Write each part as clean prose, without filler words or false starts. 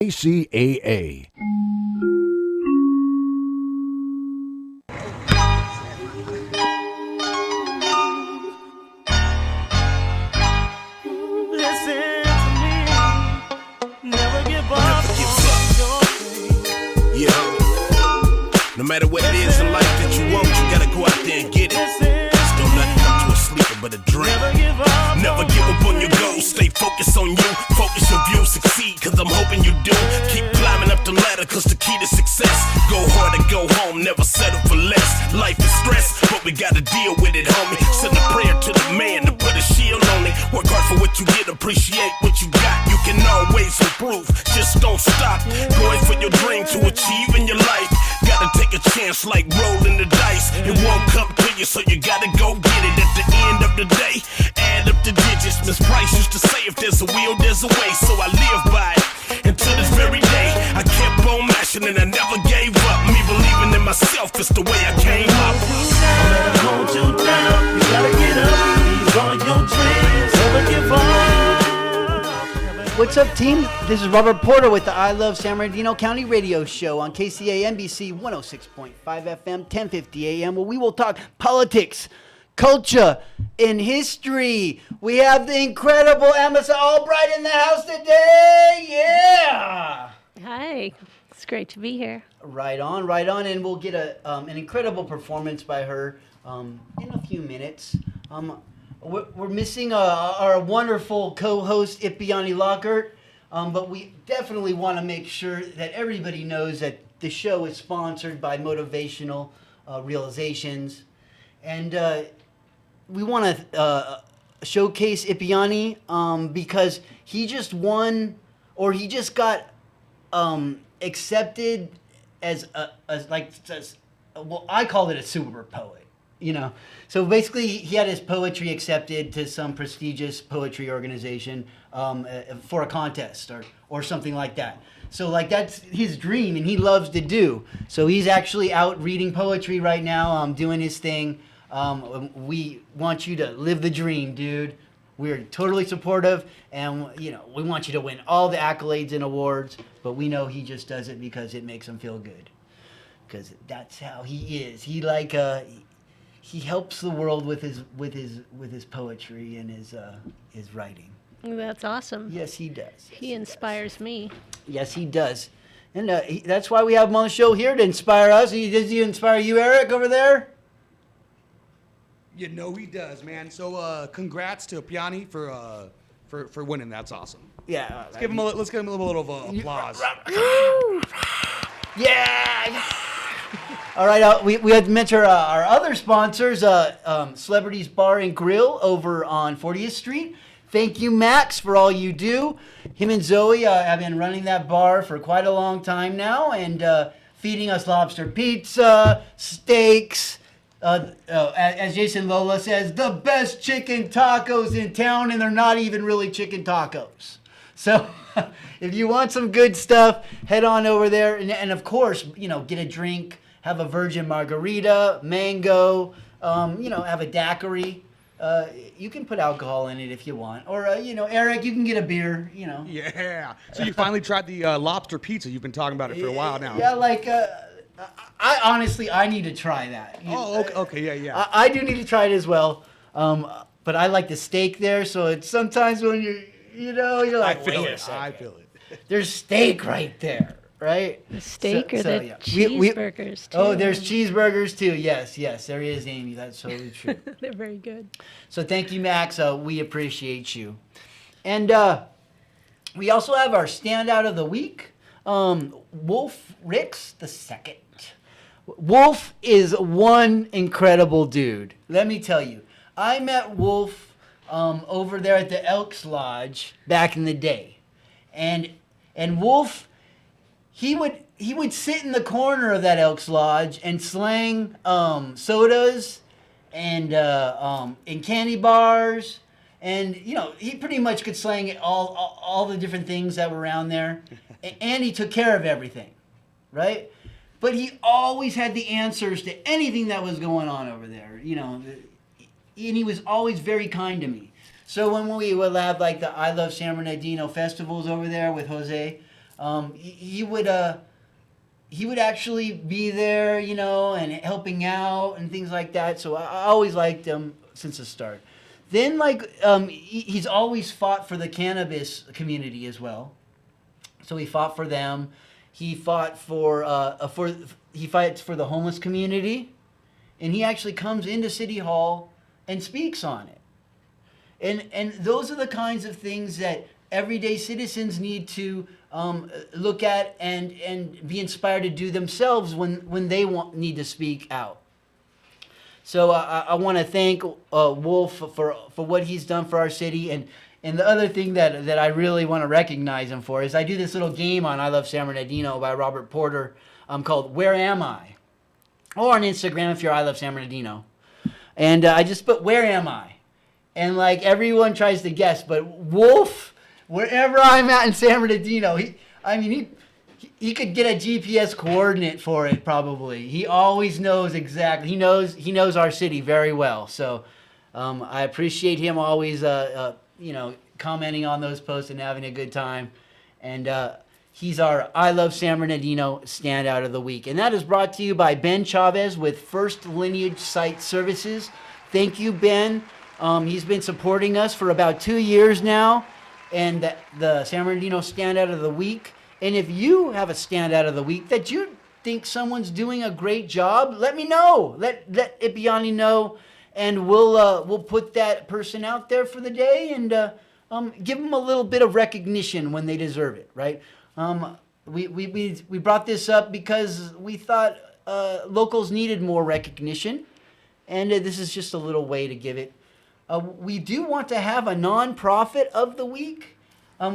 ACAA. Listen to me. Never give up. Yeah. No matter what it is in life that you want, you gotta go out there and get it. Just don't let it come to a sleeper but a dream. Never give up on your goals. Stay focused on you. Focus your view, succeed, cause I'm hoping you do. Keep climbing up the ladder, cause the key to success. Go hard and go home, never settle for less. Life is stress, but we gotta deal with it, homie. Send a prayer to the man to put a shield on it. Work hard for what you get, appreciate what you got. You can always improve, just don't stop. Going for your dream to achieve in your life. Gotta take a chance like rolling the dice. It won't come to you, so you gotta go get it. At the end of the day, add up the digits. Miss Price used to say, if there's a will, there's a way. So I live by it until this very day. I kept on mashing and I never gave up. Me believing in myself is the way I came up. Don't let them hold you down. You gotta get up. These are your dreams. Never give up. What's up, team? This is Robert Porter with the I Love San Bernardino County radio show on KCA NBC 106.5 FM, 1050 AM, where we will talk politics, culture, and history. We have the incredible Emma Albright in the house today. Yeah! Hi, it's great to be here. Right on. And we'll get an incredible performance by her in a few minutes. We're missing our wonderful co-host, Ipiani Lockhart, but we definitely want to make sure that everybody knows that the show is sponsored by Motivational Realizations. And we want to showcase Ipiani because he just won, or he just got accepted as well, I called it a super poet, you know. So basically, he had his poetry accepted to some prestigious poetry organization for a contest or something like that. So like that's his dream, and he loves to do. So he's actually out reading poetry right now, doing his thing. We want you to live the dream, dude. We're totally supportive, and you know we want you to win all the accolades and awards. But we know he just does it because it makes him feel good, because that's how he is. He helps the world with his poetry and his writing. That's awesome. Yes, he does. He inspires me. Yes, he does. And that's why we have him on the show here, to inspire us. Does he inspire you, Eric, over there? You know he does, man. So congrats to Piani for winning. That's awesome. Yeah. Let's give him a little applause. Yeah. All right, we had to mention our other sponsors, Celebrities Bar and Grill over on 40th Street. Thank you, Max, for all you do. Him and Zoe have been running that bar for quite a long time now, and feeding us lobster pizza, steaks, as Jason Lola says, the best chicken tacos in town, and they're not even really chicken tacos. So if you want some good stuff, head on over there, and of course, you know, get a drink. Have a virgin margarita, mango, have a daiquiri. You can put alcohol in it if you want. Or, Eric, you can get a beer, Yeah. So you finally tried the lobster pizza. You've been talking about it for a while now. Yeah, I need to try that. Okay, yeah. I do need to try it as well. But I like the steak there, so it's sometimes when you're like, I feel it. There's steak right there. Right? The steak or the cheeseburgers, too. Oh, there's cheeseburgers, too. Yes, there is, Amy. That's totally true. They're very good. So thank you, Max. We appreciate you. And we also have our standout of the week, Wolf Ricks II. Wolf is one incredible dude. Let me tell you. I met Wolf over there at the Elks Lodge back in the day. And Wolf... He would sit in the corner of that Elks Lodge and slang sodas and candy bars, and he pretty much could slang all the different things that were around there, and he took care of everything, right? But he always had the answers to anything that was going on over there, and he was always very kind to me. So when we would have like the I Love San Bernardino festivals over there with Jose. He would actually be there, you know, and helping out and things like that. So I always liked him since the start. Then, like, he's always fought for the cannabis community as well. So he fought for them. He fought he fights for the homeless community, and he actually comes into City Hall and speaks on it. And those are the kinds of things that everyday citizens need to look at and be inspired to do themselves when they need to speak out. So I want to thank Wolf for what he's done for our city. And the other thing that I really want to recognize him for is I do this little game on I Love San Bernardino by Robert Porter called Where Am I? Or on Instagram if you're I Love San Bernardino. And I just put Where Am I? And like everyone tries to guess, but Wolf, wherever I'm at in San Bernardino, he could get a GPS coordinate for it probably. He always knows exactly. He knows our city very well. So I appreciate him always commenting on those posts and having a good time. And he's our I Love San Bernardino Standout of the Week. And that is brought to you by Ben Chavez with First Lineage Site Services. Thank you, Ben. He's been supporting us for about 2 years now. And the San Bernardino Standout of the Week. And if you have a Standout of the Week that you think someone's doing a great job, let me know. Let Ibiani know. And we'll put that person out there for the day and give them a little bit of recognition when they deserve it, right? We brought this up because we thought locals needed more recognition, and this is just a little way to give it. We do want to have a nonprofit of the week.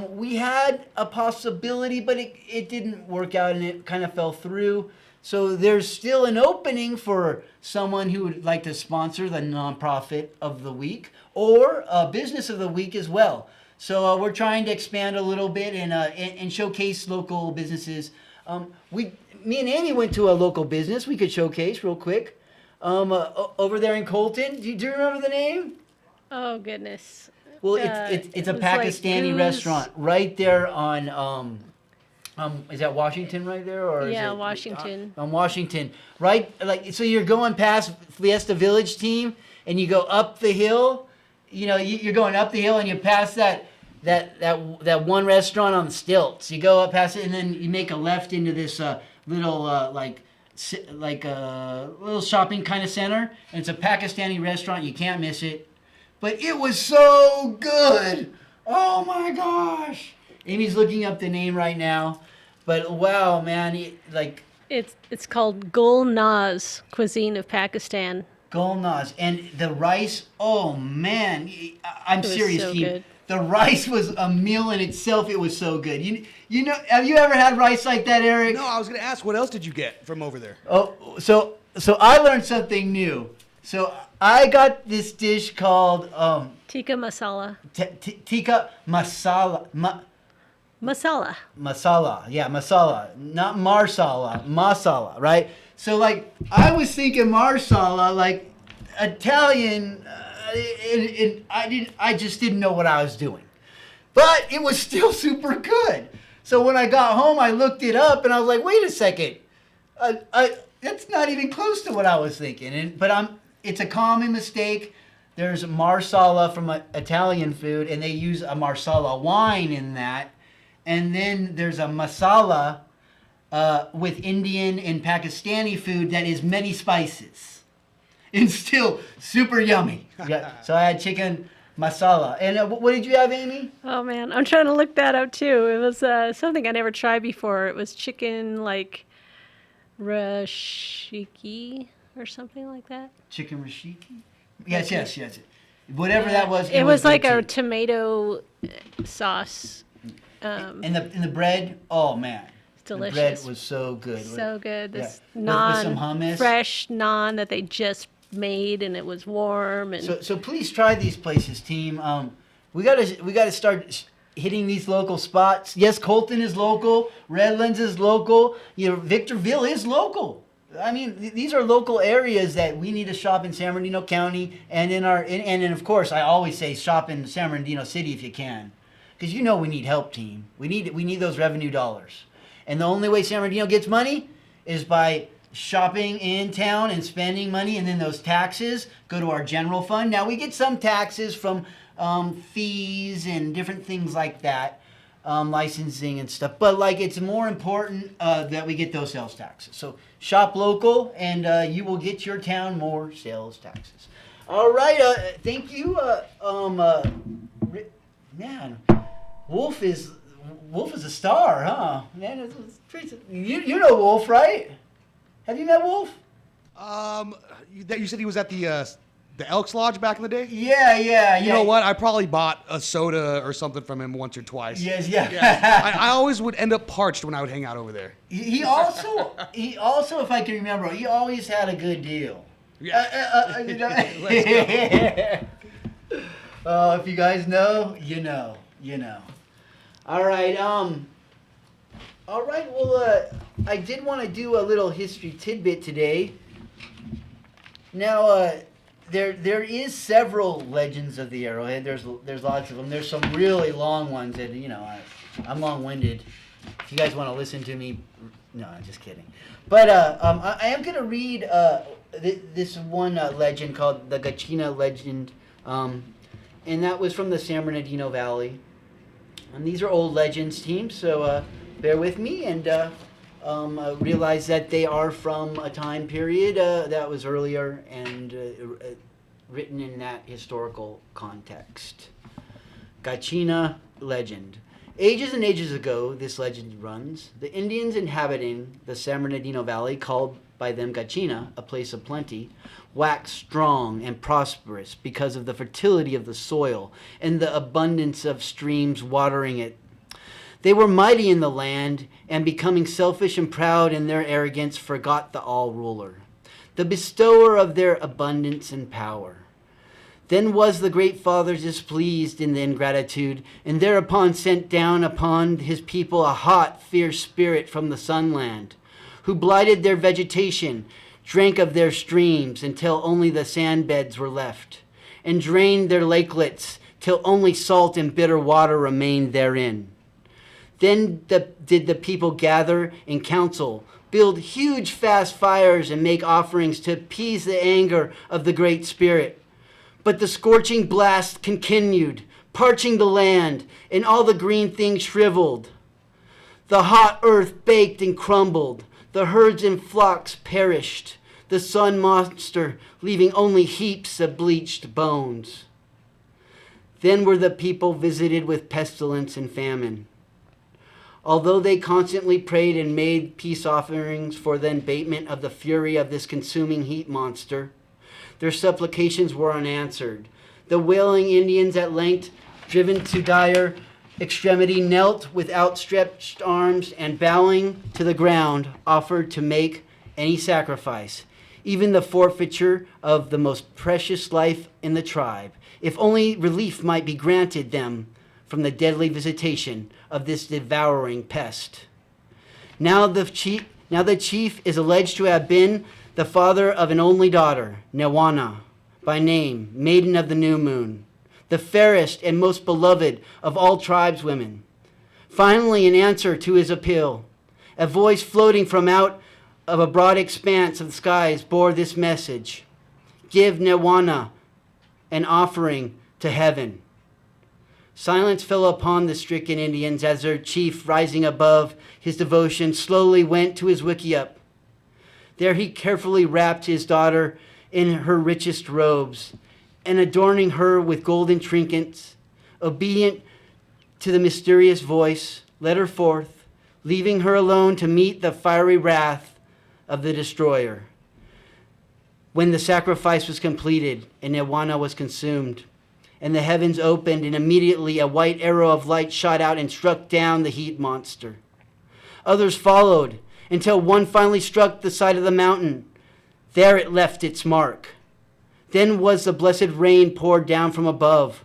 We had a possibility, but it didn't work out, and it kind of fell through. So there's still an opening for someone who would like to sponsor the nonprofit of the week or a business of the week as well. So we're trying to expand a little bit and showcase local businesses. Me and Amy went to a local business we could showcase real quick over there in Colton. Do you remember the name? Oh, goodness. Well, it's a was Pakistani like restaurant right there on is that Washington right there, or Yeah, is it, Washington. On Washington, right? Like, so you're going past Fiesta Village Team, and you go up the hill. You know, you're going up the hill, and you pass that one restaurant on stilts. You go up past it, and then you make a left into this little little shopping kind of center, and it's a Pakistani restaurant. You can't miss it. But it was so good. Oh my gosh. Amy's looking up the name right now. But wow, man, It's called Gul Naz, cuisine of Pakistan. Golnaz. And the rice, oh man, I'm serious, so team. good. The rice was a meal in itself. It was so good. You know, have you ever had rice like that, Eric? No, I was going to ask, what else did you get from over there? Oh, so I learned something new. So I got this dish called Tikka masala. tikka masala. Masala. Yeah, masala, not marsala, masala, right? So like I was thinking marsala, like Italian, I just didn't know what I was doing, but it was still super good. So when I got home, I looked it up and I was like, wait a second, that's not even close to what I was thinking. It's a common mistake. There's marsala from Italian food, and they use a marsala wine in that. And then there's a masala with Indian and Pakistani food that is many spices. And still super yummy. Yeah. So I had chicken masala. And what did you have, Amy? Oh, man. I'm trying to look that up, too. It was something I never tried before. It was chicken, like, rashiki or something like that. Chicken rashiki? Yes. Whatever that was. It was like good a too. tomato sauce. And the bread, oh man. Delicious. The bread was so good. So good. This Yeah. With some hummus. fresh naan that they just made, and it was warm. And So please try these places, team. We gotta start hitting these local spots. Yes, Colton is local. Redlands is local. Victorville is local. I mean, these are local areas that we need to shop in San Bernardino County, and and of course, I always say shop in San Bernardino City if you can, because we need help, team. We need those revenue dollars. And the only way San Bernardino gets money is by shopping in town and spending money, and then those taxes go to our general fund. Now, we get some taxes from fees and different things like that, licensing and stuff. But, it's more important that we get those sales taxes. So, shop local, and you will get your town more sales taxes. All right, thank you. Man, Wolf is a star, huh? Man, it's pretty, you know Wolf, right? Have you met Wolf? You said he was at the Elks Lodge back in the day? Yeah. You know what? I probably bought a soda or something from him once or twice. Yes, yeah. I always would end up parched when I would hang out over there. He also, if I can remember, he always had a good deal. Yeah. Let's go. If you guys know, you know. All right. Well, I did want to do a little history tidbit today. Now, there is several legends of the Arrowhead. There's lots of them. There's some really long ones that I'm long-winded. If you guys want to listen to me, no, I'm just kidding. But I am going to read this one legend called the Gachina legend, and that was from the San Bernardino Valley. And these are old legends, team, so bear with me and realize that they are from a time period that was earlier and written in that historical context. Gachina legend. Ages and ages ago, this legend runs, the Indians inhabiting the San Bernardino Valley, called by them Gachina, a place of plenty, waxed strong and prosperous because of the fertility of the soil and the abundance of streams watering it. They were mighty in the land, and becoming selfish and proud in their arrogance, forgot the all-ruler, the bestower of their abundance and power. Then was the great Father displeased in the ingratitude, and thereupon sent down upon his people a hot, fierce spirit from the sunland, who blighted their vegetation, drank of their streams until only the sand beds were left, and drained their lakelets till only salt and bitter water remained therein. Then did the people gather in council, build huge fast fires, and make offerings to appease the anger of the Great Spirit. But the scorching blast continued, parching the land, and all the green things shriveled. The hot earth baked and crumbled. The herds and flocks perished, the sun monster leaving only heaps of bleached bones. Then were the people visited with pestilence and famine. Although they constantly prayed and made peace offerings for the abatement of the fury of this consuming heat monster, their supplications were unanswered. The wailing Indians, at length driven to dire extremity, knelt with outstretched arms and, bowing to the ground, offered to make any sacrifice, even the forfeiture of the most precious life in the tribe, if only relief might be granted them from the deadly visitation of this devouring pest. Now the chief is alleged to have been the father of an only daughter, Newana, by name, Maiden of the New Moon, the fairest and most beloved of all tribeswomen. Finally, in answer to his appeal, a voice floating from out of a broad expanse of the skies bore this message: "Give Newana an offering to heaven." Silence fell upon the stricken Indians as their chief, rising above his devotion, slowly went to his wickiup. There he carefully wrapped his daughter in her richest robes, and adorning her with golden trinkets, obedient to the mysterious voice, led her forth, leaving her alone to meet the fiery wrath of the destroyer. When the sacrifice was completed and Newana was consumed, and the heavens opened, and immediately a white arrow of light shot out and struck down the heat monster. Others followed, until one finally struck the side of the mountain. There it left its mark. Then was the blessed rain poured down from above,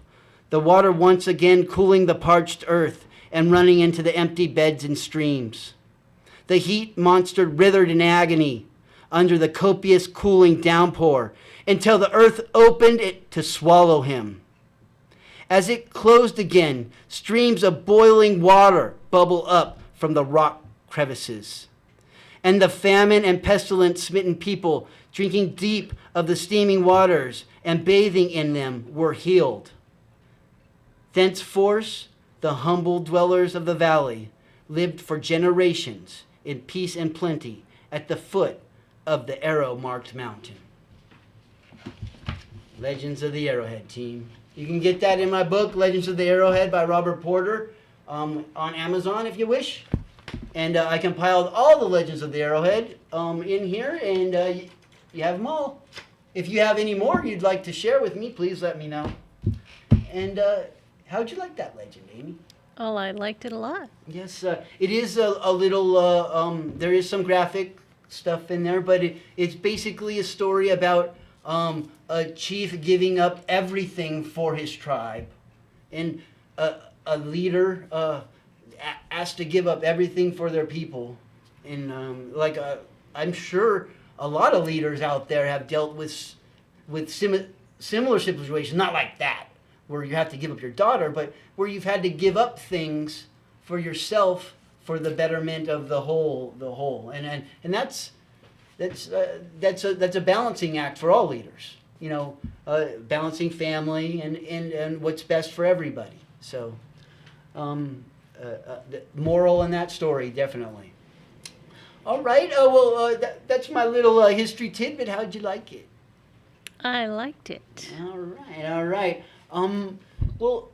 the water once again cooling the parched earth and running into the empty beds and streams. The heat monster writhed in agony under the copious cooling downpour until the earth opened it to swallow him. As it closed again, streams of boiling water bubble up from the rock crevices. And the famine and pestilence-smitten people, drinking deep of the steaming waters and bathing in them, were healed. Thenceforth, the humble dwellers of the valley lived for generations in peace and plenty at the foot of the arrow-marked mountain. Legends of the Arrowhead, team. You can get that in my book, Legends of the Arrowhead by Robert Porter, on Amazon if you wish. And I compiled all the Legends of the Arrowhead in here, and you have them all. If you have any more you'd like to share with me, please let me know. And how'd you like that legend, Amy? Oh, I liked it a lot. Yes, it is a little, there is some graphic stuff in there, but it's basically a story about a chief giving up everything for his tribe. And a leader asked to give up everything for their people. And I'm sure a lot of leaders out there have dealt with similar situations, not like that, where you have to give up your daughter, but where you've had to give up things for yourself for the betterment of the whole. And that's a balancing act for all leaders. You know, balancing family and what's best for everybody. So, the moral in that story, definitely. All right. That's my little history tidbit. How'd you like it? I liked it. All right. Well,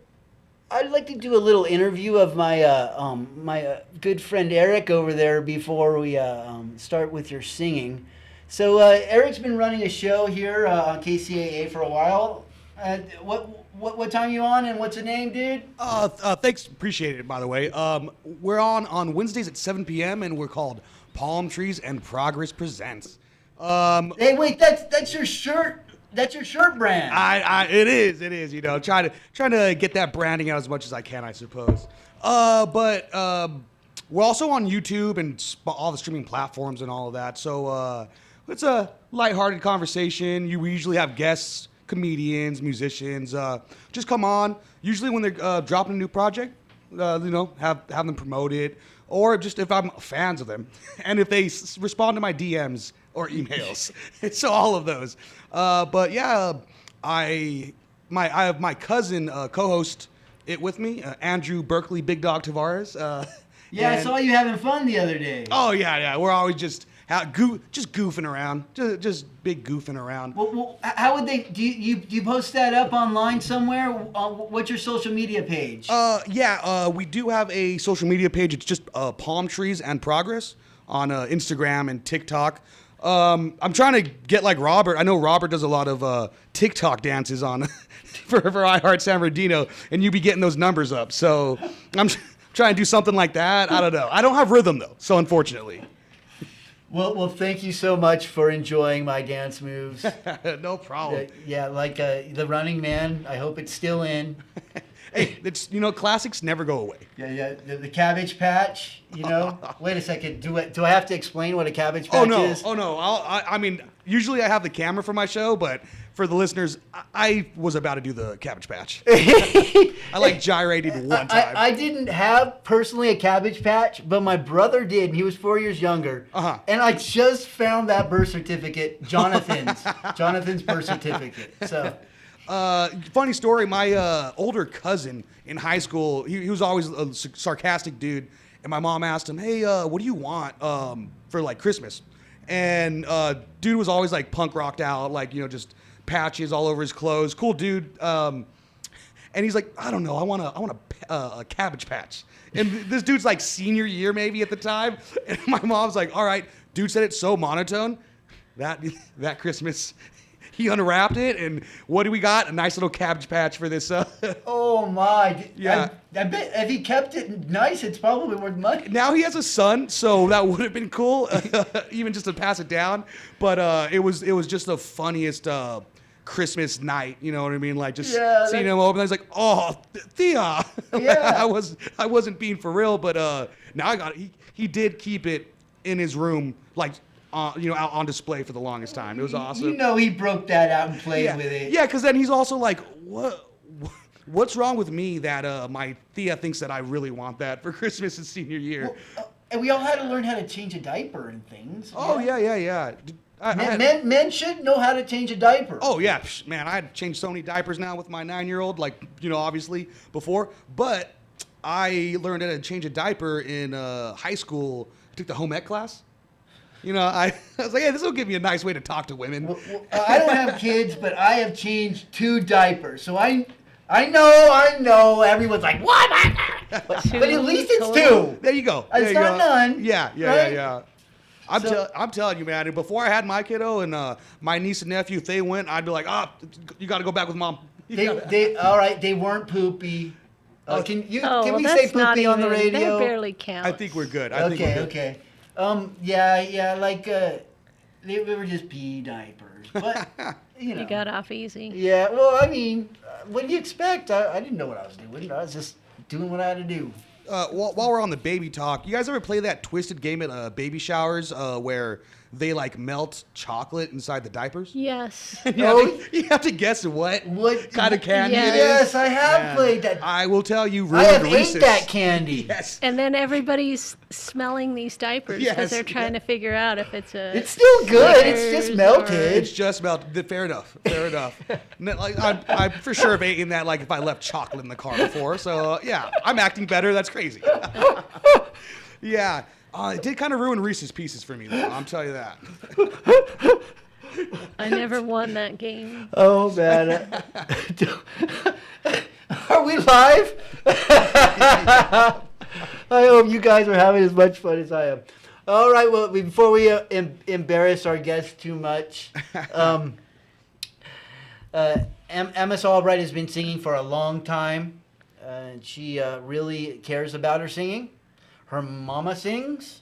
I'd like to do a little interview of my good friend Eric over there before we start with your singing. So Eric's been running a show here on KCAA for a while. What time you on and what's the name, dude? Thanks, appreciate it. By the way, we're on Wednesdays at 7 p.m. and we're called Palm Trees and Progress Presents. Hey, wait, that's your shirt. That's your shirt brand. It is. You know, trying to get that branding out as much as I can, I suppose. But we're also on YouTube and all the streaming platforms and all of that. So it's a lighthearted conversation. You usually have guests, comedians, musicians. Just come on. Usually when they're dropping a new project, have them promote it, or just if I'm fans of them, and if they respond to my DMs or emails. So all of those. But yeah, I have my cousin co-host it with me, Andrew Berkeley Big Dog Tavares. I saw you having fun the other day. Oh yeah. We're always just goofing around, just big goofing around. Well, how would they? Do you post that up online somewhere? What's your social media page? We do have a social media page. It's just Palm Trees and Progress on Instagram and TikTok. I'm trying to get like Robert. I know Robert does a lot of TikTok dances on for iHeart San Bernardino, and you be getting those numbers up. So I'm trying to do something like that. I don't know. I don't have rhythm though, so unfortunately. Well, thank you so much for enjoying my dance moves. No problem. Like the Running Man. I hope it's still in. Hey, it's classics never go away. Yeah. The Cabbage Patch. Wait a second. Do I have to explain what a Cabbage Patch is? Oh no. I mean, usually I have the camera for my show, but for the listeners, I was about to do the Cabbage Patch. I gyrated one time. I didn't have personally a Cabbage Patch, but my brother did. And he was 4 years younger. Uh-huh. And I just found that birth certificate, Jonathan's birth certificate. So. Funny story, my older cousin in high school, he was always a sarcastic dude, and my mom asked him, hey, what do you want for like Christmas? And dude was always like punk rocked out, like, just patches all over his clothes, cool dude. And he's like, I don't know, I want a Cabbage Patch. And this dude's like senior year maybe at the time, and my mom's like, all right, dude said it's so monotone that Christmas. He unwrapped it, and what do we got? A nice little Cabbage Patch for this. Oh my! Yeah. I bet if he kept it nice, it's probably worth money. Now he has a son, so that would have been cool, even just to pass it down. But it was just the funniest Christmas night. You know what I mean? Like just seeing him open. I was like, oh, Thea. Yeah. I wasn't being for real, but now I got it. He did keep it in his room, like. Out on display for the longest time. It was awesome. He broke that out and played with it. Yeah, because then he's also like, what What's wrong with me that my Thea thinks that I really want that for Christmas and senior year? And we all had to learn how to change a diaper and things. Oh, yeah. Men should know how to change a diaper. Oh, yeah. Man, I had to change so many diapers now with my 9-year-old, like, obviously before. But I learned how to change a diaper in high school. I took the home ec class. I was like, hey, this will give me a nice way to talk to women. Well, I don't have kids, but I have changed 2 diapers. So I know. Everyone's like, what? But at least it's 2. There you go. It's not none. Yeah. I'm telling you, man. Before I had my kiddo and my niece and nephew, if they went, I'd be like, you got to go back with mom. All right. They weren't poopy. Can we say that's not poopy on the even- radio? That barely counts. I think we're good. Okay. Yeah. Like they were just pee diapers, but You got off easy. Yeah. Well, I mean, what do you expect? I didn't know what I was doing. I was just doing what I had to do. While we're on the baby talk, you guys ever play that twisted game at baby showers where they like melt chocolate inside the diapers? Yes. You have to guess what kind of candy it is. Yes, I have played that. I will tell you, I have ruined Reese's. ate that candy. Yes. And then everybody's smelling these diapers because Yes. they're trying to figure out if it's a. It's still good. It's just Snickers melted. It's just melted. Fair enough. Like, I for sure have eaten that like if I left chocolate in the car before. So yeah, I'm acting better. That's crazy. Yeah. It did kind of ruin Reese's Pieces for me, though. I'll tell you that. I never won that game. Oh man. Are we live? I hope you guys are having as much fun as I am. All right. Well, before we embarrass our guests too much, Emma Albright has been singing for a long time. And she really cares about her singing. Her mama sings,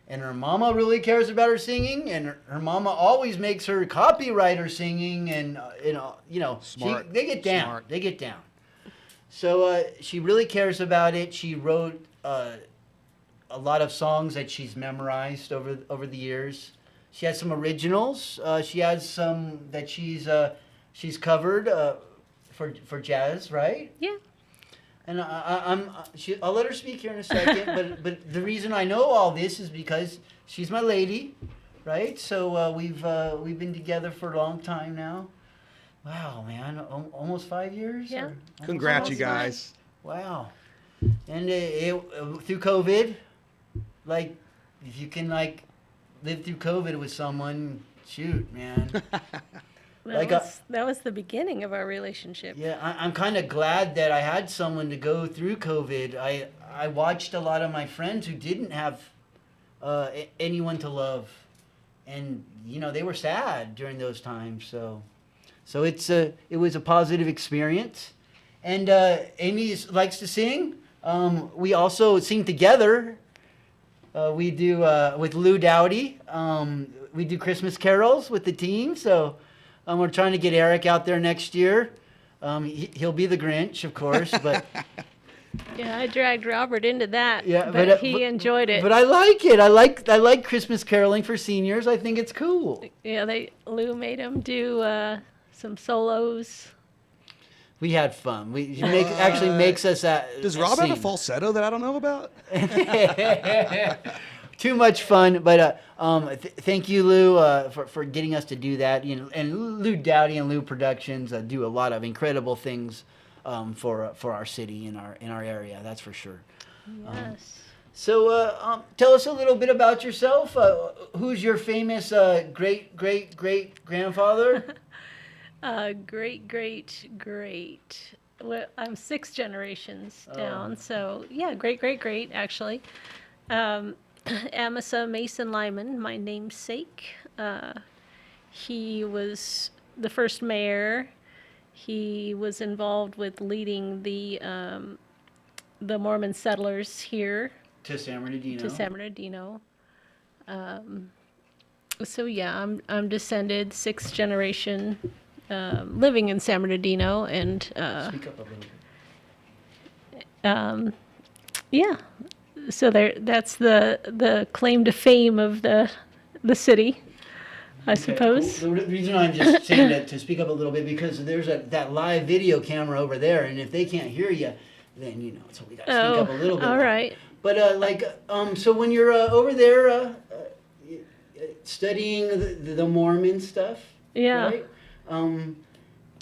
and her mama really cares about her singing, and her mama always makes her copyright her singing, and Smart. they get down. Smart. They get down. So she really cares about it. She wrote a lot of songs that she's memorized over the years. She has some originals. She has some that she's covered for jazz, right? Yeah. And I'll let her speak here in a second. but the reason I know all this is because she's my lady, right? So we've been together for a long time now. Wow, man, almost 5 years. Yeah. Congrats, you guys. Wow. And through COVID, like if you can like live through COVID with someone, shoot, man. That was the beginning of our relationship. Yeah, I'm kind of glad that I had someone to go through COVID. I watched a lot of my friends who didn't have anyone to love, and they were sad during those times. So it was a positive experience. And Amy likes to sing. We also sing together. We do with Lou Dowdy. We do Christmas carols with the team. So. We're trying to get Eric out there next year. He'll be the Grinch, of course, but Yeah, I dragged Robert into that. Yeah, but he enjoyed it. But I like it. I like Christmas caroling for seniors. I think it's cool. Yeah, Lou made him do some solos. We had fun. Actually makes us. Does Rob have a sing. falsetto that I don't know about? Too much fun, but thank you, Lou, for getting us to do that. And Lou Dowdy and Lou Productions do a lot of incredible things for our city in our area. That's for sure. Yes. So tell us a little bit about yourself. Who's your famous great grandfather? Great. Well, I'm 6 generations down, so yeah, great actually. Amasa Mason Lyman, my namesake. He was the first mayor. He was involved with leading the Mormon settlers here To San Bernardino. So yeah, I'm descended 6th generation, living in San Bernardino, and Speak up a little bit. yeah. So that's the claim to fame of the city. I suppose. The reason I'm just saying that to speak up a little bit because there's that live video camera over there, and if they can't hear you, then so we got to speak up a little bit. All right. But so when you're over there studying the Mormon stuff, Yeah. right?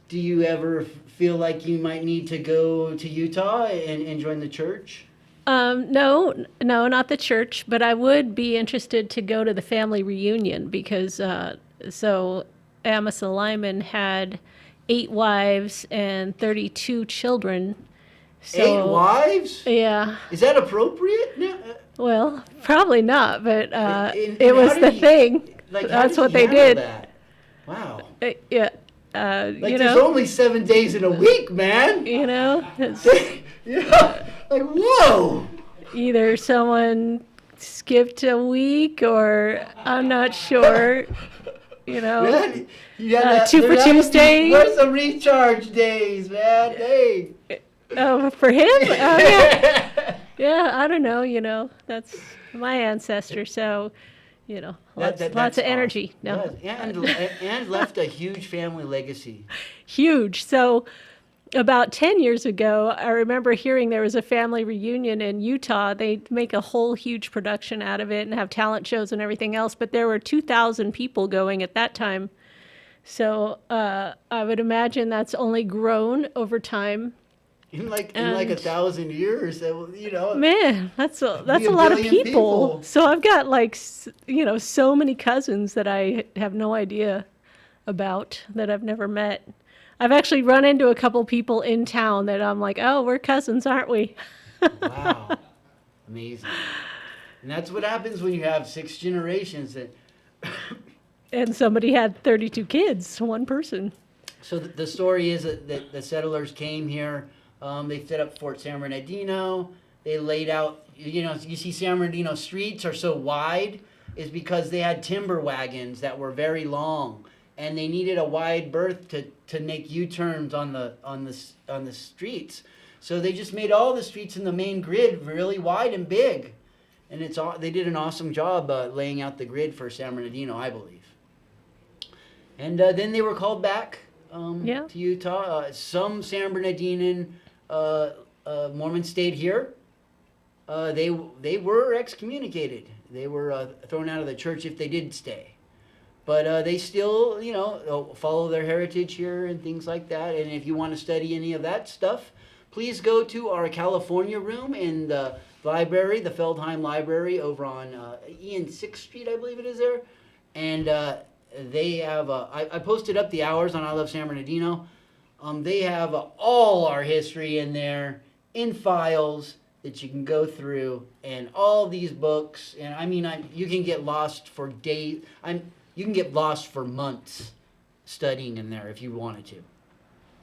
Do you ever feel like you might need to go to Utah and join the church? No, not the church, but I would be interested to go to the family reunion because so Amasa Lyman had 8 wives and 32 children. So, 8 wives? Yeah. Is that appropriate? No, Well, probably not, but and it was how did the you- thing. like, how That's did what you they handle did. that? Wow. Yeah. Like there's only 7 days in a week, man. It's Yeah. Like whoa. either someone skipped a week or I'm not sure. Man, you had 2 for Tuesday. Where's the recharge days, man? Hey. Oh, for him? Oh, yeah. Yeah, I don't know. That's my ancestor, so, lots That's of energy. awesome. No. Yes, and left a huge family legacy. Huge. So about 10 years ago, I remember hearing there was a family reunion in Utah. They make a whole huge production out of it and have talent shows and everything else, but there were 2,000 people going at that time. So I would imagine that's only grown over time. In like 1,000 years, Man, that's a Be a lot of billion people. people. So I've got so many cousins that I have no idea about that I've never met. I've actually run into a couple people in town that I'm like, oh, we're cousins, aren't we? Wow, amazing. And that's what happens when you have 6 generations. And somebody had 32 kids, one person. So the story is that the settlers came here. They set up Fort San Bernardino. They laid out, you see San Bernardino streets are so wide is because they had timber wagons that were very long, and they needed a wide berth to make U-turns on the streets. So they just made all the streets in the main grid really wide and big, and they did an awesome job laying out the grid for San Bernardino, I believe. And then they were called back to Utah. Some San Bernardinan Mormons stayed here. They were excommunicated. They were thrown out of the church if they did stay. But they still, follow their heritage here and things like that. And if you want to study any of that stuff, please go to our California room in the library, the Feldheim Library over on Ian 6th Street, I believe it is there. And they have, I posted up the hours on I Love San Bernardino. They have all our history in there in files that you can go through, and all these books. And I mean, you can get lost for days. You can get lost for months studying in there if you wanted to,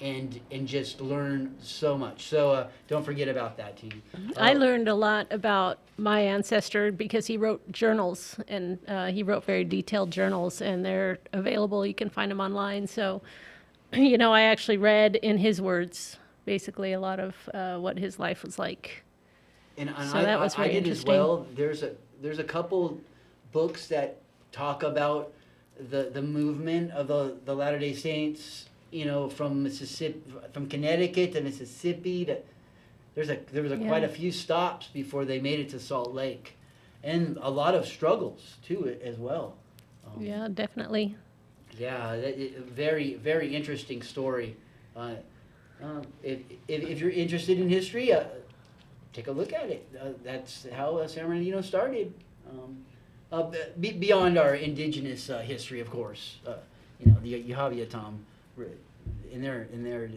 and just learn so much. So don't forget about that, team. I learned a lot about my ancestor because he wrote journals, and he wrote very detailed journals, and they're available. You can find them online. So, I actually read in his words basically a lot of what his life was like. And So that was very I did as interesting. well. There's a couple books that talk about the movement of the Latter-day Saints, from Mississippi, from Connecticut to Mississippi to there was quite a few stops before they made it to Salt Lake, and a lot of struggles too as well. Yeah, definitely. Yeah, very, very interesting story. If you're interested in history, take a look at it. That's how San Bernardino started. Beyond our indigenous history, of course, the Yahaviatam, in their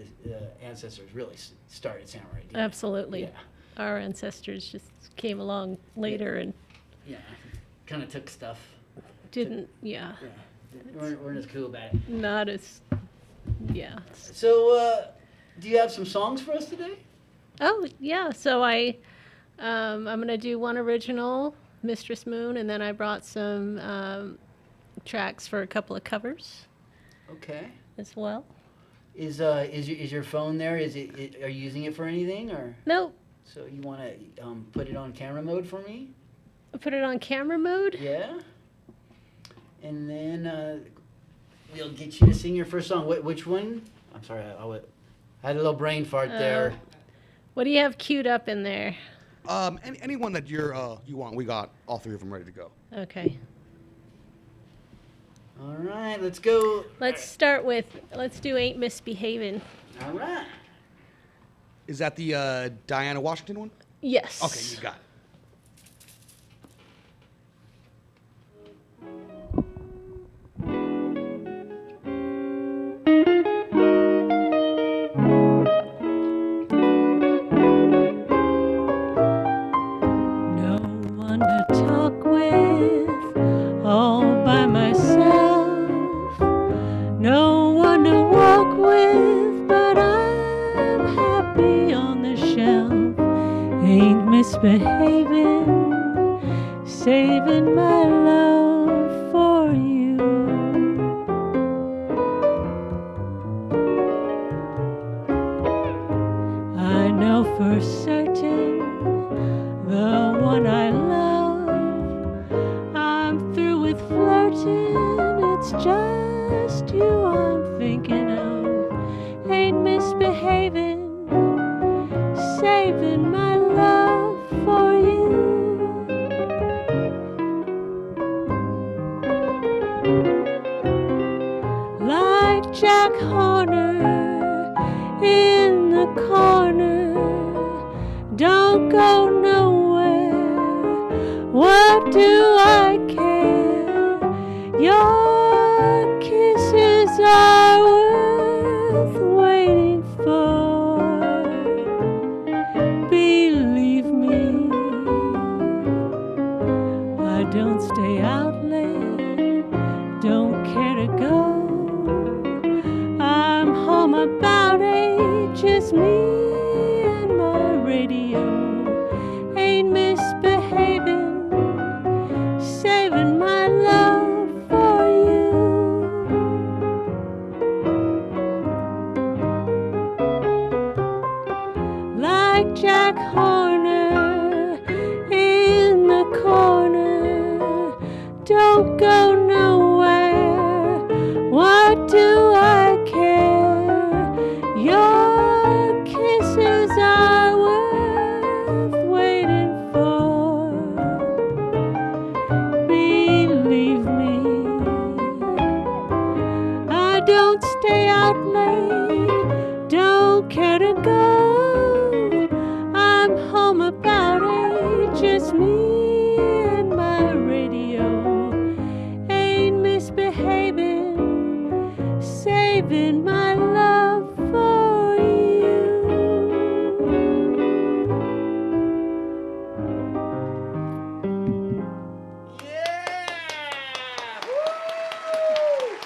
ancestors really started San Bernardino. Absolutely. Yeah. Our ancestors just came along later and Yeah, kind of took stuff. didn't, Weren't as cool about it. not as, So, do you have some songs for us today? Oh, yeah. So I'm going to do one original, Mistress Moon, and then I brought some tracks for a couple of covers Okay. as well. Is your phone there? Are you using it for anything, or Nope. so you want to put it on camera mode for me? Put it on camera mode. Yeah. and then we'll get you to sing your first song. Which one? I'm sorry, I had a little brain fart there. What do you have queued up in there? Anyone that you want, we got all three of them ready to go. Okay. All right, let's go. Let's do Ain't Misbehavin'. All right. Is that the Diana Washington one? Yes. Okay, you got it. No one to talk with, all by myself. No one to walk with, but I'm happy on the shelf. Ain't misbehaving, saving my love for you. I know for certain the one I love. I'm through with flirting, it's just you I'm thinking of. Ain't misbehaving, saving my love for you. Like Jack Horner in the corner, don't go nowhere. What do I care? Your kisses are worth waiting for. Believe me, I don't stay out late, don't care to go. I'm home about 8, just me and my radio. Ain't misbehaving, saving my love for you. Like Jack Horner in the corner, don't go nowhere. What do I care? Your kisses are worth waiting for. Believe me, I don't stay out late, don't care to go. I'm home about 8, just me and my radio. Ain't misbehaving, saving my love for you. Yeah! Woo!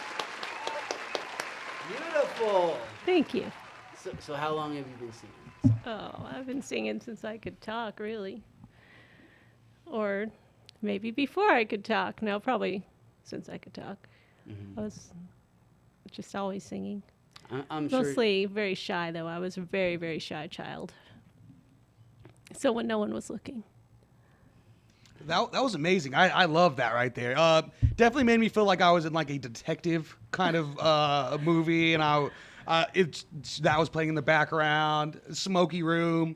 Beautiful. Thank you. So how long have you been singing? Oh, I've been singing since I could talk, really. Or maybe before I could talk. No, probably since I could talk. I was just always singing. I'm sure. Mostly very shy, though. I was a very, very shy child. So when no one was looking. That was amazing. I love that right there. Definitely made me feel like I was in like a detective kind of movie, and that was playing in the background, smoky room.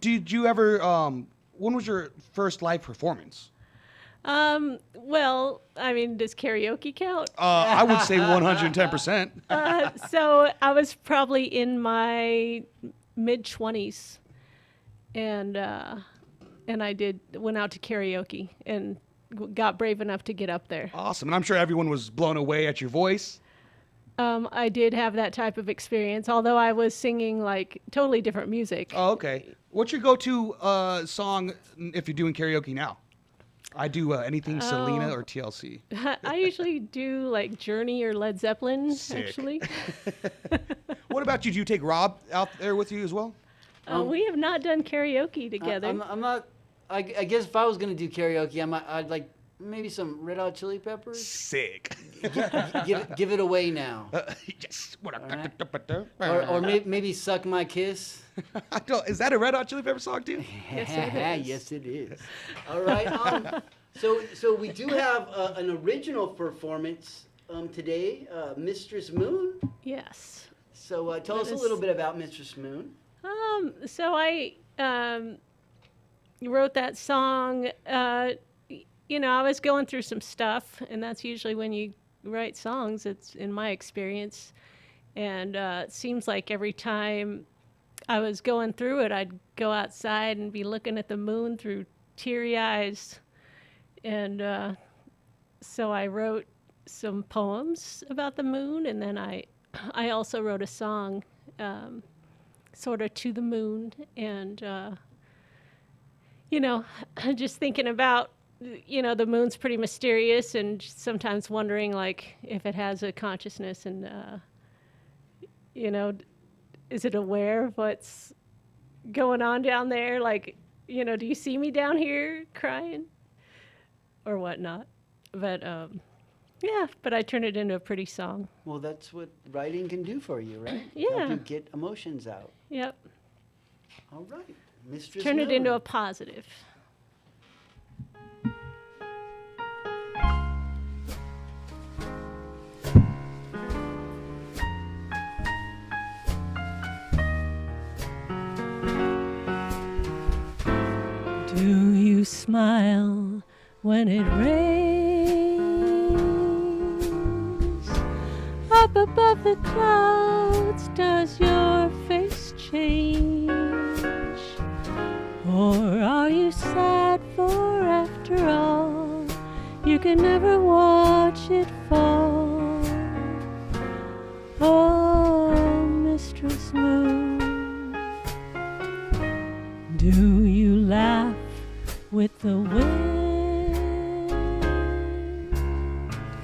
Did you ever? When was your first live performance? Well, I mean, does karaoke count? I would say 110%. So I was probably in my mid-20s, and I went out to karaoke and got brave enough to get up there. Awesome. And I'm sure everyone was blown away at your voice. I did have that type of experience, although I was singing like totally different music. Oh, okay. What's your go-to song if you're doing karaoke now? I do anything Selena or TLC. I usually do like Journey or Led Zeppelin, Sick. actually. What about you? Do you take Rob out there with you as well? We have not done karaoke together. I'm not. I guess if I was gonna do karaoke, I'd like maybe some Red Hot Chili Peppers. Sick. Give it away now. Yes. Or maybe Suck My Kiss. Is that a Red Hot Chili Pepper song too? Yes, it is. Yes, it is. All right. So we do have an original performance today, Mistress Moon. Yes. So tell us a little bit about Mistress Moon. So I wrote that song. I was going through some stuff, and that's usually when you write songs. It's in my experience, and it seems like every time I was going through it, I'd go outside and be looking at the moon through teary eyes, and so I wrote some poems about the moon, and then I also wrote a song, sort of to the moon, and just thinking about, the moon's pretty mysterious, and sometimes wondering, like, if it has a consciousness, and, is it aware of what's going on down there? Like, do you see me down here crying or whatnot? But, but I turned it into a pretty song. Well, that's what writing can do for you, right? Yeah. Help you get emotions out. Yep. All right. Mistress Turn it Moon. into a positive. Do you smile when it rains? Up above the clouds, does your face change? Or are you sad, for after all, you can never watch it fall? Oh, Mistress Moon, do you laugh with the wind?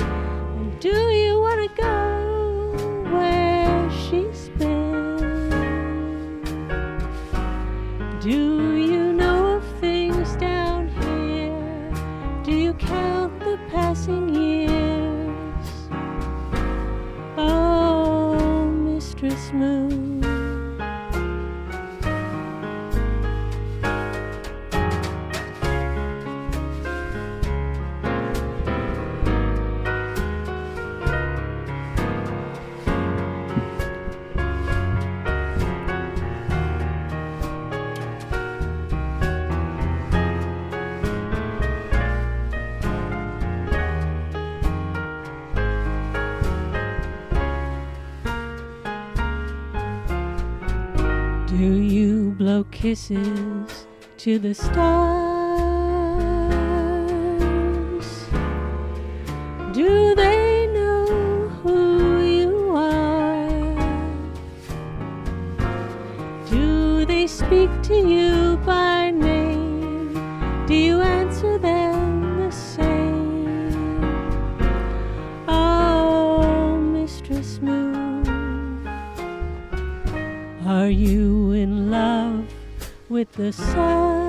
And do you want to go where she's been? Do you know of things down here? Do you count the passing years? Oh, Mistress Moon, do you blow kisses to the stars? Do they know who you are? Do they speak to you by name? Do you answer them the same? Oh, Mistress Moon, are you in love with the sun?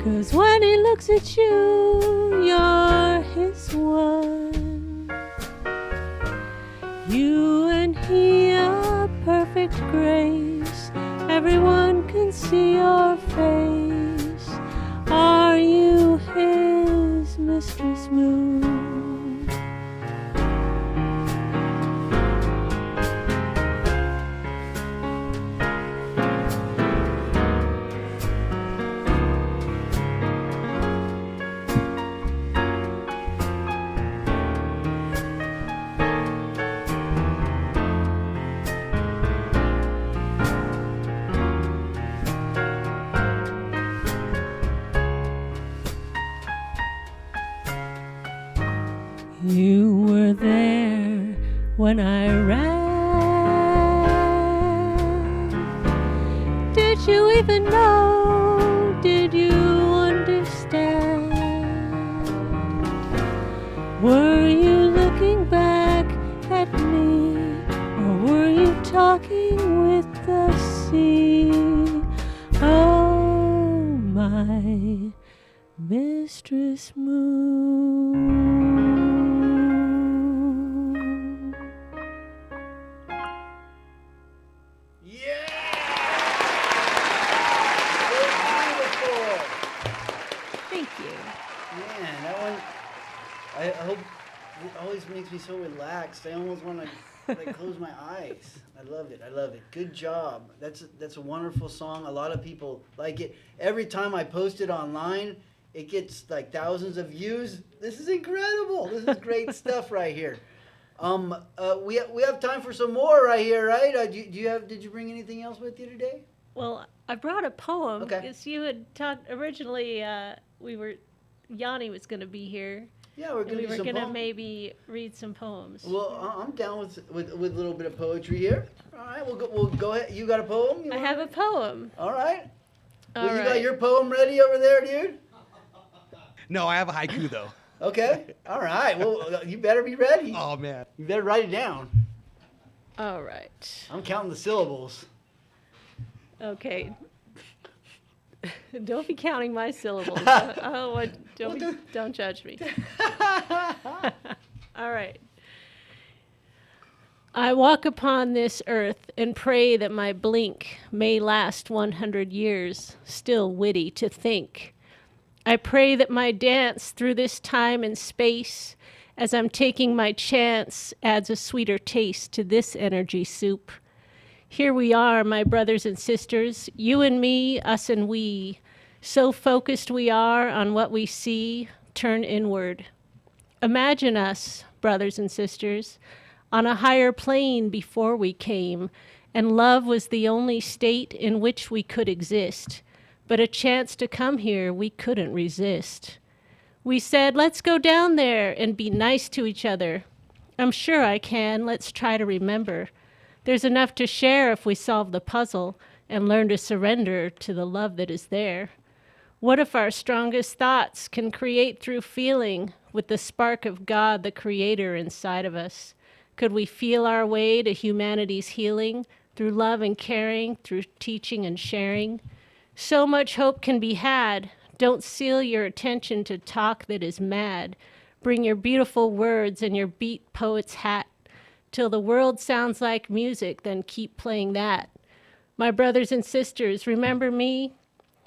'Cause when he looks at you, you're his one. You and he are perfect grace. Everyone can see your face. Are you his, Mistress Moon? You were there when I ran. Did you even know? Did you understand? Were you looking back at me, or were you talking with the sea? Oh, my Mistress Moon. Yeah! So beautiful. you. Man, that one, I hope, it always makes me so relaxed. I almost want to like close my eyes. I love it. I love it. Good job. That's a wonderful song. A lot of people like it. Every time I post it online, it gets like thousands of views. This is incredible. This is great stuff right here. We have time for some more right here, right? Did you bring anything else with you today? Well, I brought a poem Okay. because you had talked originally. Yanni was going to be here. Yeah, we're And gonna we do were some going to poems. maybe read some poems. Well, I'm down with a little bit of poetry here. All right, we'll go ahead. You got a poem? I have a poem. All right. All Well, you right. got your poem ready over there, dude? No, I have a haiku though. Okay. All right. Well, you better be ready. Oh man. You better write it down. All right. I'm counting the syllables. Okay. Don't be counting my syllables. Don't judge me. All right. I walk upon this earth and pray that my blink may last 100 years, still witty to think. I pray that my dance through this time and space, as I'm taking my chance, adds a sweeter taste to this energy soup. Here we are, my brothers and sisters, you and me, us and we. So focused we are on what we see, turn inward. Imagine us, brothers and sisters, on a higher plane before we came, and love was the only state in which we could exist. But a chance to come here we couldn't resist. We said, let's go down there and be nice to each other. I'm sure I can, let's try to remember. There's enough to share if we solve the puzzle and learn to surrender to the love that is there. What if our strongest thoughts can create through feeling with the spark of God, the Creator, inside of us? Could we feel our way to humanity's healing through love and caring, through teaching and sharing? So much hope can be had. Don't seal your attention to talk that is mad. Bring your beautiful words and your beat poet's hat. Till the world sounds like music, then keep playing that. My brothers and sisters, remember me?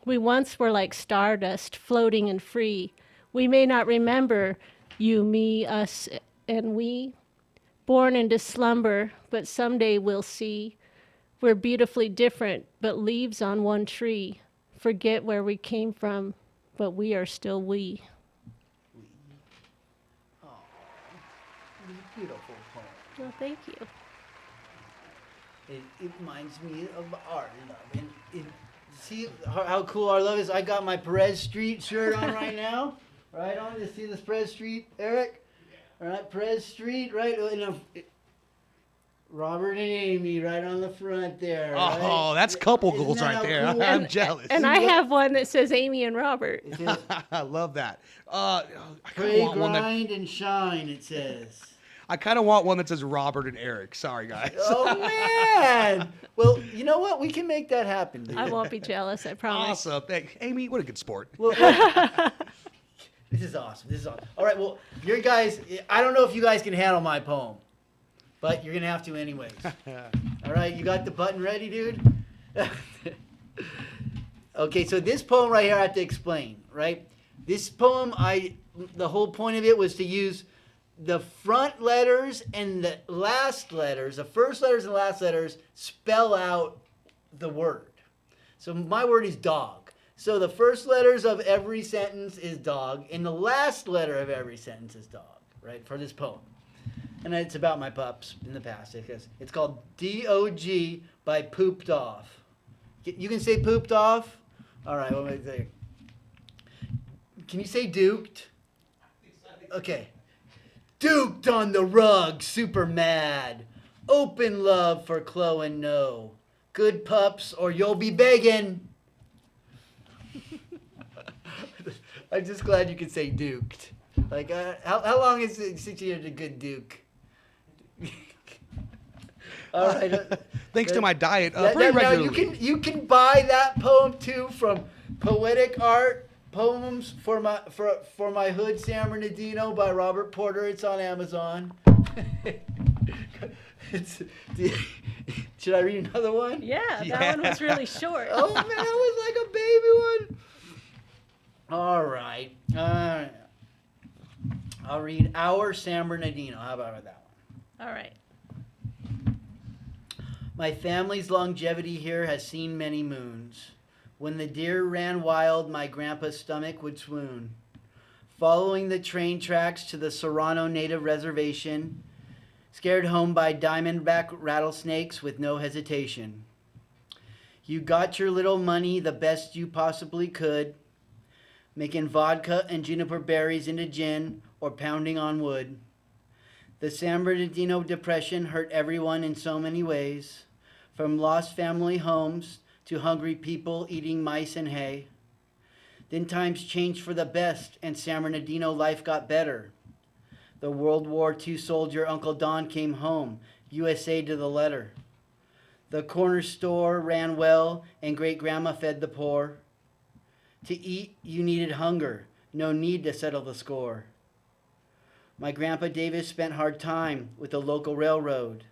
We once were like stardust, floating and free. We may not remember you, me, us, and we. Born into slumber, but someday we'll see. We're beautifully different, but leaves on one tree. Forget where we came from, but we are still we. Oh, beautiful poem. Well, thank you. It reminds me of our love. And see how cool our love is? I got my Perez Street shirt on right now. Right on. You see this Perez Street, Eric? All right, Perez Street, right? Robert and Amy right on the front there. Right? Oh, that's couple Isn't goals that right how there. cool? I'm jealous. And I have one that says Amy and Robert. It says, I love that. I kind pray, of want one that. grind, and shine, it says. I kind of want one that says Robert and Eric. Sorry, guys. Oh, man. Well, you know what? We can make that happen, dude. I won't be jealous, I promise. Awesome. Thank Amy. What a good sport. Well, this is awesome. This is awesome. All right, well, you guys, I don't know if you guys can handle my poem, but you're going to have to anyways. All right, you got the button ready, dude? Okay, so this poem right here I have to explain, right? This poem, the whole point of it was to use the front letters and the last letters, the first letters and last letters spell out the word. So my word is dog. So the first letters of every sentence is dog, and the last letter of every sentence is dog, right, for this poem. And it's about my pups in the past. It's called D-O-G by Pooped Off. You can say pooped off? All right, what am I saying? Can you say duked? Okay. Duked on the rug, super mad. Open love for Chloe and No. Good pups or you'll be begging. I'm just glad you could say duked. Like, how long is it since you had a good duke? All right. Thanks to my diet, Now, pretty regularly. you can buy that poem too from Poetic Art Poems for my Hood San Bernardino by Robert Porter. It's on Amazon. Should I read another one? Yeah, that one was really short. Oh man, that was like a baby one. All right. I'll read Our San Bernardino. How about that one? All right. My family's longevity here has seen many moons. When the deer ran wild, my grandpa's stomach would swoon. Following the train tracks to the Serrano Native Reservation, scared home by diamondback rattlesnakes with no hesitation. You got your little money the best you possibly could, making vodka and juniper berries into gin or pounding on wood. The San Bernardino Depression hurt everyone in so many ways, from lost family homes to hungry people eating mice and hay. Then times changed for the best and San Bernardino life got better. The World War II soldier Uncle Don came home, USA to the letter. The corner store ran well and great-grandma fed the poor. To eat, you needed hunger, no need to settle the score. My Grandpa Davis spent hard time with the local railroad,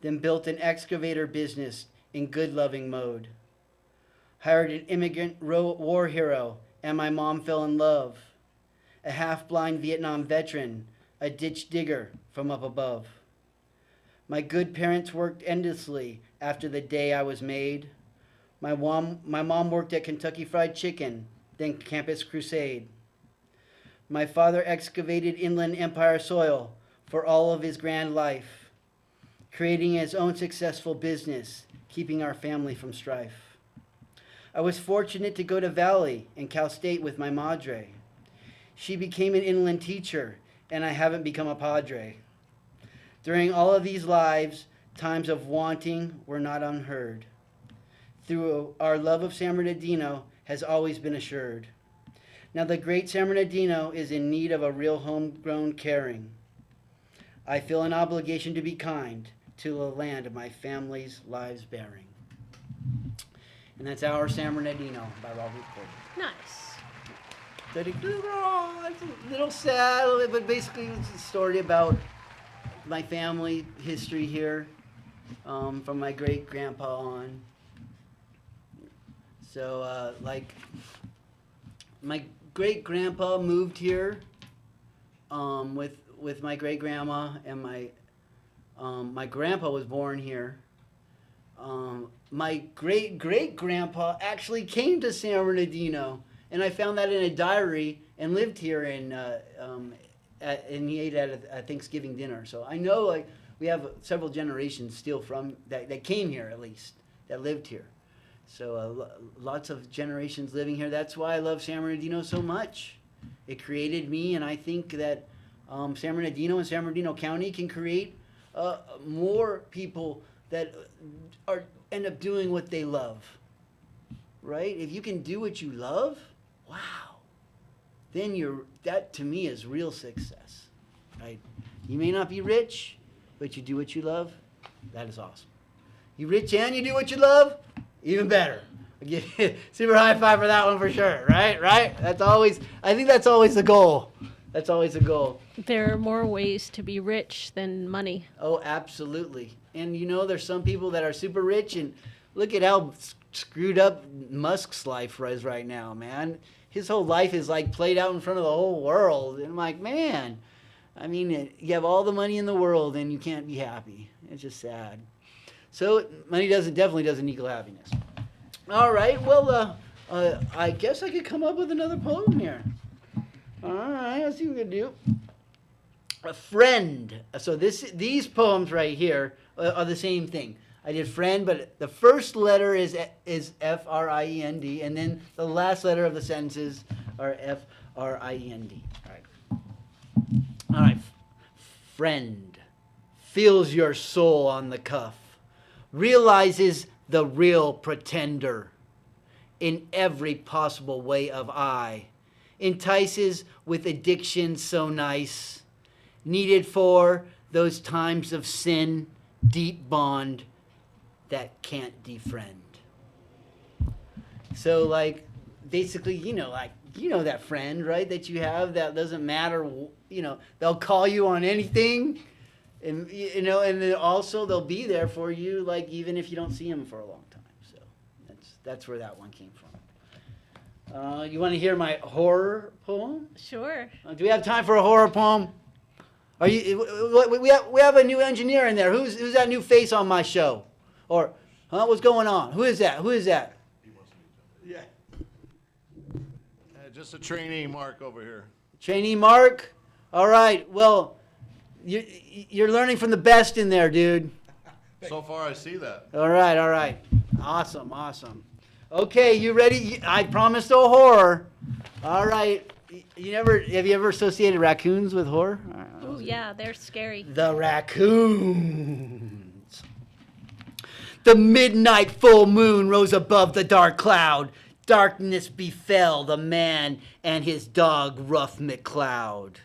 then built an excavator business in good loving mode. Hired an immigrant war hero, and my mom fell in love. A half-blind Vietnam veteran, a ditch digger from up above. My good parents worked endlessly after the day I was made. My mom worked at Kentucky Fried Chicken, then Campus Crusade. My father excavated Inland Empire soil for all of his grand life, creating his own successful business, keeping our family from strife. I was fortunate to go to Valley and Cal State with my madre. She became an inland teacher, and I haven't become a padre. During all of these lives, times of wanting were not unheard. Through our love of San Bernardino has always been assured. Now the great San Bernardino is in need of a real homegrown caring. I feel an obligation to be kind to the land of my family's lives bearing. And that's Our San Bernardino by Robert Porter. Nice. It's a little sad, but basically it's a story about my family history here, from my great-grandpa on. So, my great-grandpa moved here with my great-grandma, and my grandpa was born here. My great-great-grandpa actually came to San Bernardino, and I found that in a diary and lived here and he ate at a Thanksgiving dinner. So I know we have several generations still from that came here, at least, that lived here. So lots of generations living here. That's why I love San Bernardino so much. It created me, and I think that San Bernardino and San Bernardino County can create more people that end up doing what they love. Right? If you can do what you love, wow. Then that to me is real success. Right? You may not be rich, but you do what you love. That is awesome. You rich and you do what you love, even better. I give you super high five for that one for sure. Right? I think that's always the goal. That's always the goal. There are more ways to be rich than money. Oh, absolutely. And there's some people that are super rich, and look at how screwed up Musk's life is right now, man. His whole life is played out in front of the whole world. And I'm like, man, I mean, you have all the money in the world and you can't be happy. It's just sad. So money definitely doesn't equal happiness. All right, well, I guess I could come up with another poem here. All right, let's see what we can do. A friend. So these poems right here are the same thing. I did friend, but the first letter is F-R-I-E-N-D, and then the last letter of the sentences are F-R-I-E-N-D. All right. Friend feels your soul on the cuff, realizes the real pretender in every possible way of I, entices with addiction so nice, needed for those times of sin, deep bond that can't defriend. So basically, that friend, right, that you have that doesn't matter, they'll call you on anything, and and then also they'll be there for you, even if you don't see them for a long time. So that's where that one came from. You want to hear my horror poem? Sure. Do we have time for a horror poem? Are you? We have a new engineer in there. Who's that new face on my show? Or, what's going on? Who is that? Who is that? Yeah. Just a trainee, Mark, over here. Trainee Mark. All right. Well, you're learning from the best in there, dude. So far, I see that. All right. All right. Awesome. Awesome. Okay, you ready? I promised a horror. All right. Have you ever associated raccoons with horror? Oh yeah, they're scary. The raccoons. The midnight full moon rose above the dark cloud. Darkness befell the man and his dog, Rough McCloud.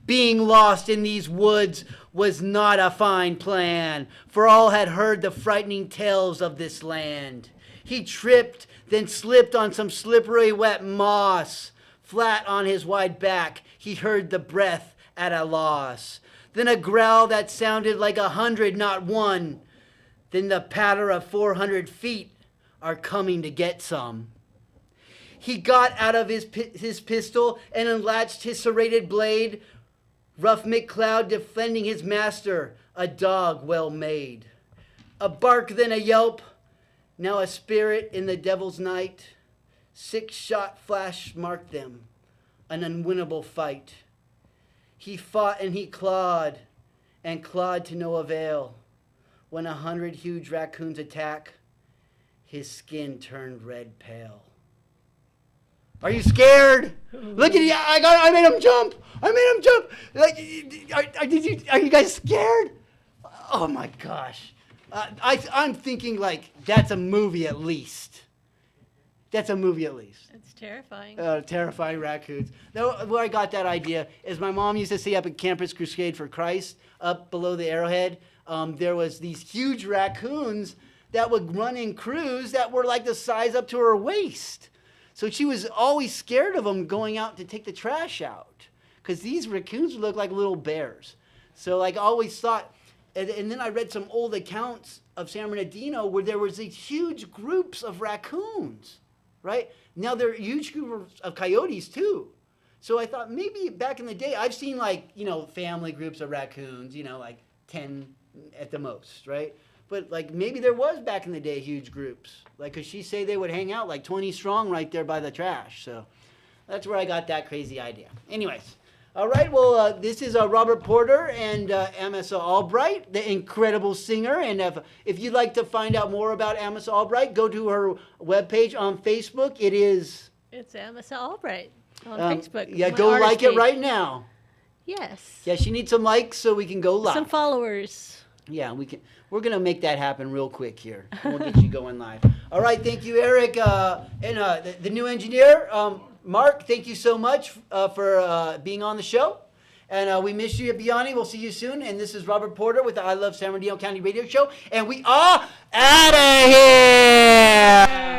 Being lost in these woods was not a fine plan, for all had heard the frightening tales of this land. He tripped, then slipped on some slippery wet moss. Flat on his wide back, he heard the breath at a loss. Then a growl that sounded like 100, not one. Then the patter of 400 feet are coming to get some. He got out of his pistol and unlatched his serrated blade. Rough McCloud defending his master, a dog well made. A bark, then a yelp, now a spirit in the devil's night. 6-shot flash marked them, an unwinnable fight. He fought and he clawed, and clawed to no avail. When 100 huge raccoons attack, his skin turned red pale. Are you scared? Look at you! I made him jump. I made him jump. Like, are you guys scared? Oh my gosh! I'm thinking like that's a movie at least. That's a movie at least. It's terrifying. Terrifying raccoons. Now, where I got that idea is my mom used to stay up at Campus Crusade for Christ, up below the Arrowhead. There was these huge raccoons that would run in crews that were like the size up to her waist. So she was always scared of them going out to take the trash out, because these raccoons look like little bears. So like I always thought, and then I read some old accounts of San Bernardino where there was these huge groups of raccoons, right? Now there are huge groups of coyotes too. So I thought maybe back in the day, I've seen like, family groups of raccoons, like 10 at the most, right? But like maybe there was back in the day huge groups. Like, cause she say they would hang out like 20 strong right there by the trash. So that's where I got that crazy idea. Anyways, all right. Well, this is Robert Porter and Amasa Albright, the incredible singer. And if you'd like to find out more about Amasa Albright, go to her webpage on Facebook. It's Amasa Albright on Facebook. Yeah, my go artist like it page. right now. Yes. Yeah, she needs some likes so we can go live. Some followers. Yeah, we're gonna make that happen real quick here. We'll get you going live. All right, thank you, Eric, and the new engineer, Mark. Thank you so much for being on the show, and we miss you at Biani. We'll see you soon. And this is Robert Porter with the I Love San Bernardino County Radio Show, and we are out of here.